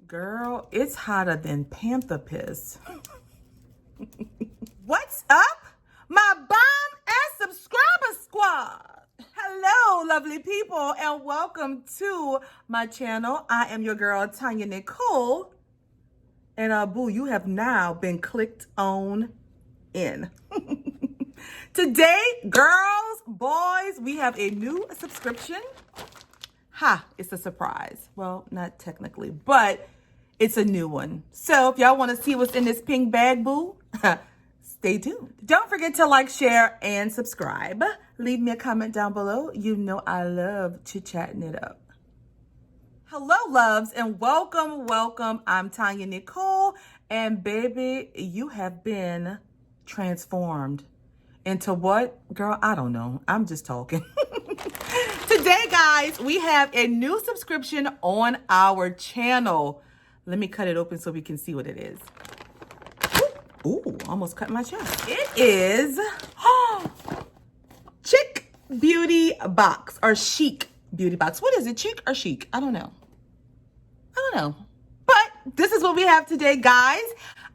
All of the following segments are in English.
Girl, it's hotter than panther piss. What's up, my bomb and subscriber squad? Hello, lovely people, and welcome to my channel. I am your girl, TonyaNicole. And boo, you have now been clicked on in. Today, girls, boys, we have a new subscription. Ha, it's a surprise. Well, not technically, but it's a new one. So if y'all want to see what's in this pink bag, boo, stay tuned. Don't forget to like, share, and subscribe. Leave me a comment down below. You know I love chit-chatting it up. Hello, loves, and welcome, welcome. I'm TonyaNicole, and baby, you have been transformed into what? Girl, I don't know. I'm just talking. Today, guys, we have a new subscription on our channel. Let me cut it open so we can see what it is. Ooh, almost cut my chest. It is CHIC Beauty Box or CHIC Beauty Box. What is it, CHIC or CHIC? I don't know. But this is what we have today, guys.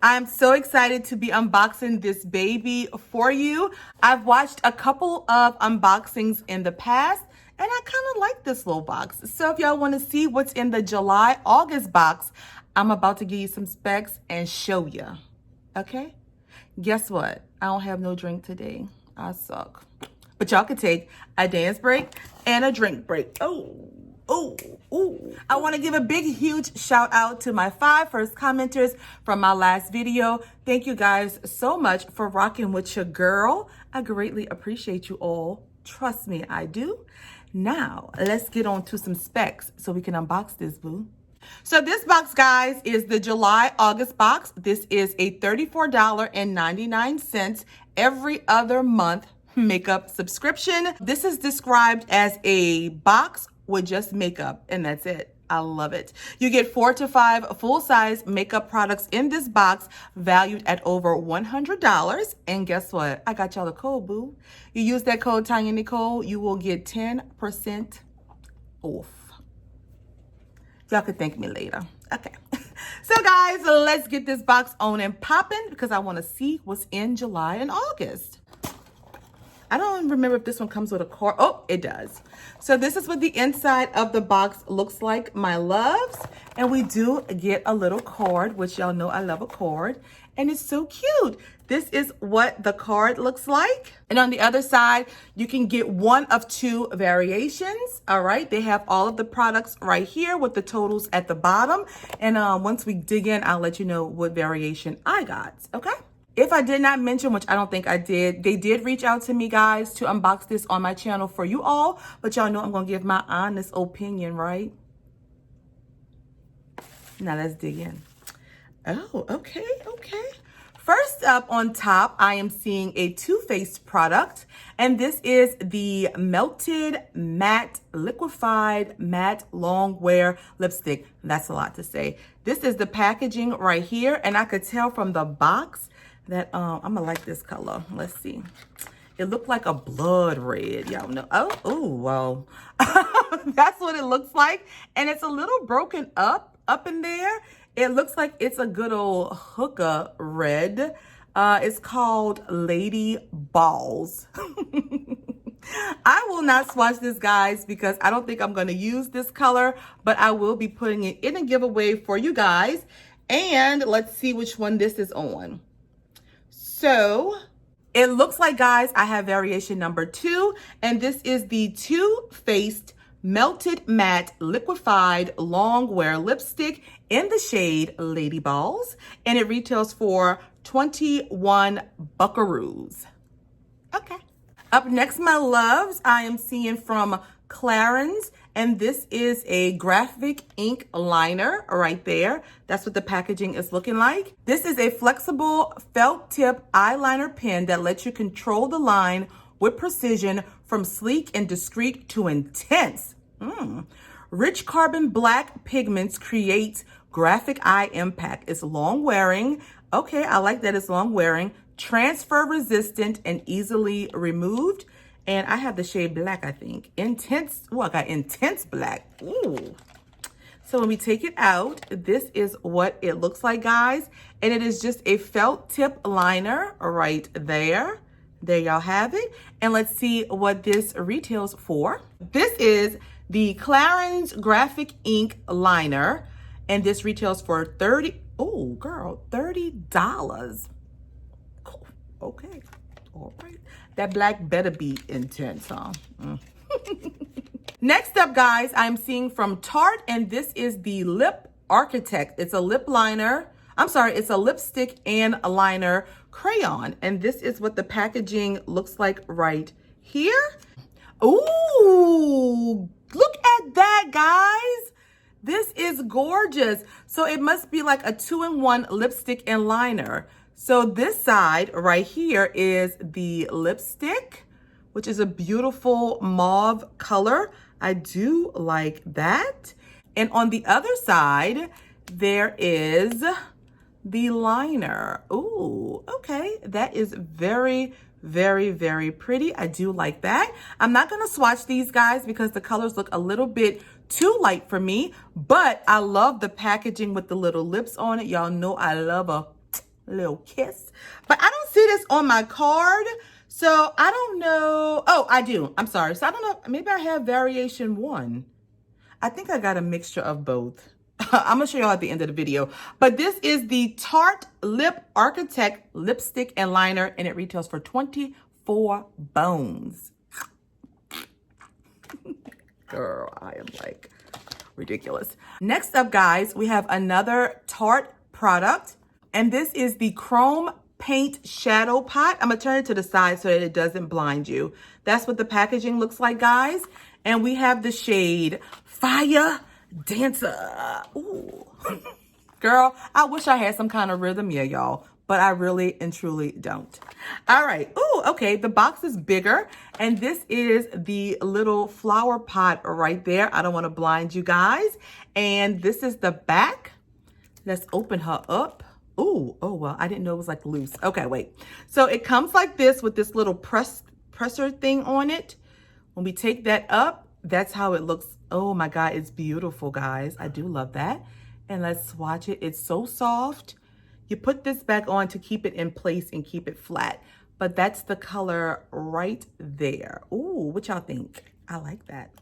I'm so excited to be unboxing this baby for you. I've watched a couple of unboxings in the past, and I kind of like this little box. So if y'all want to see what's in the July-August box, I'm about to give you some specs and show you. Okay? Guess what? I don't have no drink today. I suck. But y'all can take a dance break and a drink break. Oh. I want to give a big, huge shout out to my 5 first commenters from my last video. Thank you guys so much for rocking with your girl. I greatly appreciate you all. Trust me, I do. Now, let's get on to some specs so we can unbox this, boo. So this box, guys, is the July-August box. This is a $34.99 every other month makeup subscription. This is described as a box with just makeup, and that's it. I love it. You get 4 to 5 full-size makeup products in this box valued at over $100. And guess what? I got y'all the code, boo. You use that code TonyaNicole, you will get 10% off. Y'all can thank me later. Okay. So guys, let's get this box on and popping because I want to see what's in July and August. I don't remember if this one comes with a card. Oh, it does. So this is what the inside of the box looks like, my loves. And we do get a little card, which y'all know I love a card. And it's so cute. This is what the card looks like. And on the other side, you can get one of 2 variations. All right. They have all of the products right here with the totals at the bottom. And once we dig in, I'll let you know what variation I got. Okay. If I did not mention, which I don't think I did, they did reach out to me, guys, to unbox this on my channel for you all. But y'all know I'm going to give my honest opinion, right? Now let's dig in. Oh, okay. First up on top, I am seeing a Too Faced product. And this is the Melted Matte Liquefied Matte Long Wear Lipstick. That's a lot to say. This is the packaging right here. And I could tell from the box that I'm gonna like this color. Let's see. It looked like a blood red. Y'all know. Oh, wow. That's what it looks like. And it's a little broken up in there. It looks like it's a good old hookah red. It's called Lady Balls. I will not swatch this, guys, because I don't think I'm going to use this color, but I will be putting it in a giveaway for you guys. And let's see which one this is on. So it looks like, guys, I have variation number 2, and this is the Too Faced Melted Matte Liquefied Long Wear Lipstick in the shade Lady Balls, and it retails for 21 buckaroos. Okay. Up next, my loves, I am seeing from Clarins, and this is a graphic ink liner right there. That's what the packaging is looking like. This is a flexible felt tip eyeliner pen that lets you control the line with precision from sleek and discreet to intense. Rich carbon black pigments create graphic eye impact. It's long wearing. Okay, I like that it's long wearing. Transfer resistant and easily removed. And I have the shade black, I think. Intense. Oh, I got intense black. Ooh. So when we take it out, this is what it looks like, guys. And it is just a felt tip liner right there. There y'all have it. And let's see what this retails for. This is the Clarins Graphic Ink Liner. And this retails for $30. Cool. Okay. All right. That black better be intense, huh? Next up, guys, I'm seeing from Tarte, and this is the Lip Architect. It's a lip liner. I'm sorry, it's a lipstick and a liner crayon. And this is what the packaging looks like right here. Ooh, look at that, guys. This is gorgeous. So it must be like a 2-in-1 lipstick and liner. So this side right here is the lipstick, which is a beautiful mauve color. I do like that. And on the other side, there is the liner. Ooh, okay. That is very, very, very pretty. I do like that. I'm not gonna swatch these, guys, because the colors look a little bit too light for me, but I love the packaging with the little lips on it. Y'all know I love a little kiss, but I don't see this on my card. So I don't know. Oh, I do. I'm sorry. So I don't know. Maybe I have variation 1. I think I got a mixture of both. I'm going to show y'all at the end of the video. But this is the Tarte Lip Architect Lipstick and Liner, and it retails for 24 bones. Girl, I am like ridiculous. Next up, guys, we have another Tarte product, and this is the Chrome Paint Shadow Pot. I'm gonna turn it to the side so that it doesn't blind you. That's what the packaging looks like, guys. And we have the shade Fire Dancer. Ooh. Girl, I wish I had some kind of rhythm, yeah, y'all, but I really and truly don't. All right. Ooh, okay. The box is bigger, and this is the little flower pot right there. I don't want to blind you guys. And this is the back. Let's open her up. Ooh, oh, well, I didn't know it was like loose. Okay, wait. So it comes like this with this little presser thing on it. When we take that up, that's how it looks. Oh my God, it's beautiful, guys. I do love that. And let's swatch it. It's so soft. You put this back on to keep it in place and keep it flat. But that's the color right there. Ooh, what y'all think? I like that.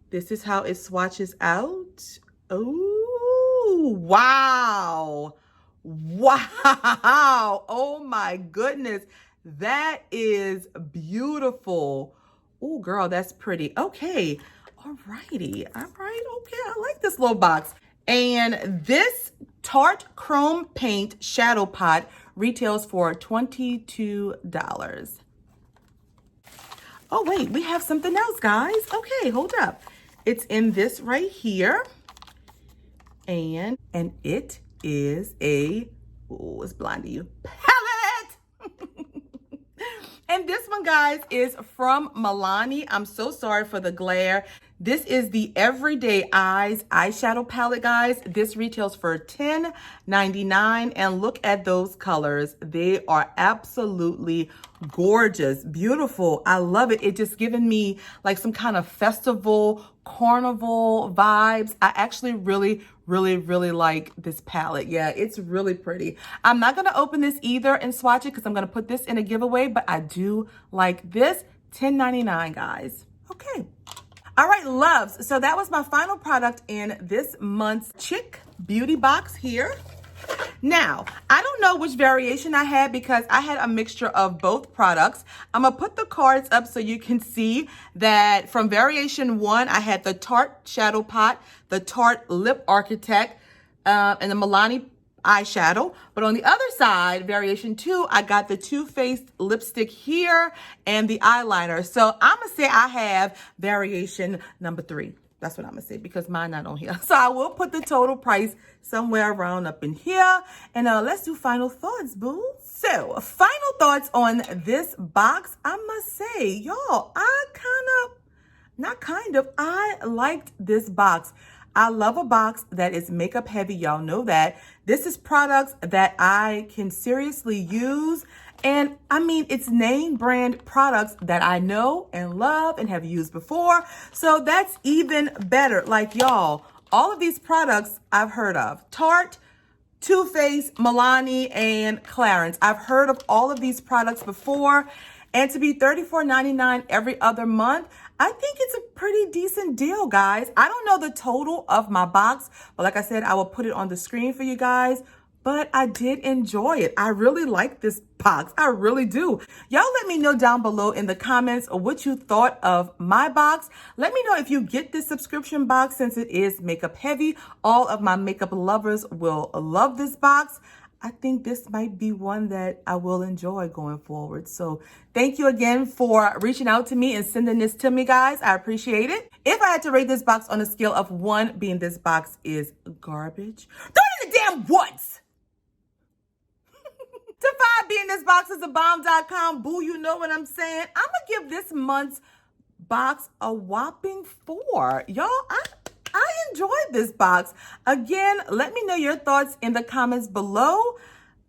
This is how it swatches out. Ooh, wow. Wow. Oh my goodness. That is beautiful. Oh, girl, that's pretty. Okay. All righty. All right. Okay. I like this little box. And this Tarte Chrome Paint Shadow Pot retails for $22. Oh, wait. We have something else, guys. Okay. Hold up. It's in this right here. And it is a, oh, it's blind to you, palette. And this one, guys, is from Milani. I'm so sorry for the glare. This is the Everyday Eyes eyeshadow palette, guys. This retails for $10.99. And look at those colors. They are absolutely gorgeous, beautiful. I love it. It just given me like some kind of festival, carnival vibes. I actually really like this palette. Yeah, it's really pretty. I'm not going to open this either and swatch it because I'm going to put this in a giveaway, but I do like this. $10.99, guys. Okay. All right, loves. So that was my final product in this month's CHIC beauty box here. Now, I don't know which variation I had because I had a mixture of both products. I'm going to put the cards up so you can see that from variation 1, I had the Tarte Shadow Pot, the Tarte Lip Architect, and the Milani eyeshadow. But on the other side, variation 2, I got the Too Faced lipstick here and the eyeliner. So I'm going to say I have variation number 3. That's what I'm going to say because mine not on here. So I will put the total price somewhere around up in here. And let's do final thoughts, boo. So final thoughts on this box. I must say, y'all, I liked this box. I love a box that is makeup heavy. Y'all know that. This is products that I can seriously use. And I mean, it's name brand products that I know and love and have used before. So that's even better. Like, y'all, All of these products I've heard of. Tarte, Too Faced, Milani, and Clarins. I've heard of all of these products before. And to be $34.99 every other month, I think it's a pretty decent deal, guys. I don't know the total of my box, but like I said, I will put it on the screen for you guys. But I did enjoy it. I really like this box. I really do. Y'all let me know down below in the comments what you thought of my box. Let me know if you get this subscription box since it is makeup heavy. All of my makeup lovers will love this box. I think this might be one that I will enjoy going forward. So thank you again for reaching out to me and sending this to me, guys. I appreciate it. If I had to rate this box on a scale of 1 being this box is garbage, throw it in the damn woods. To 5 being this box is a bomb.com. Boo, you know what I'm saying? I'm going to give this month's box a whopping 4. Y'all, I enjoyed this box. Again, let me know your thoughts in the comments below.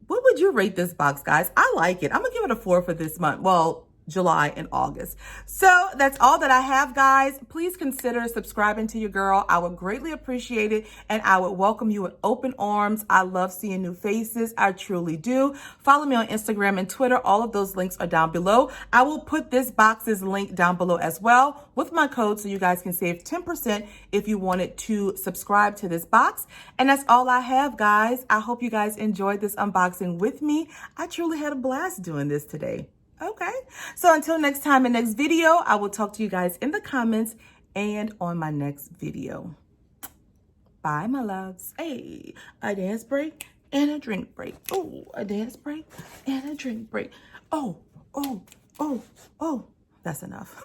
What would you rate this box, guys? I like it. I'm going to give it a 4 for this month. Well, July and August. So that's all that I have, guys. Please consider subscribing to your girl. I would greatly appreciate it, and I would welcome you with open arms. I love seeing new faces. I truly do. Follow me on Instagram and Twitter. All of those links are down below. I will put this box's link down below as well with my code so you guys can save 10% if you wanted to subscribe to this box. And that's all I have, guys. I hope you guys enjoyed this unboxing with me. I truly had a blast doing this today. Okay, so until next time and next video, I will talk to you guys in the comments and on my next video. Bye, my loves. Hey, a dance break and a drink break. Oh, a dance break and a drink break. Oh, that's enough.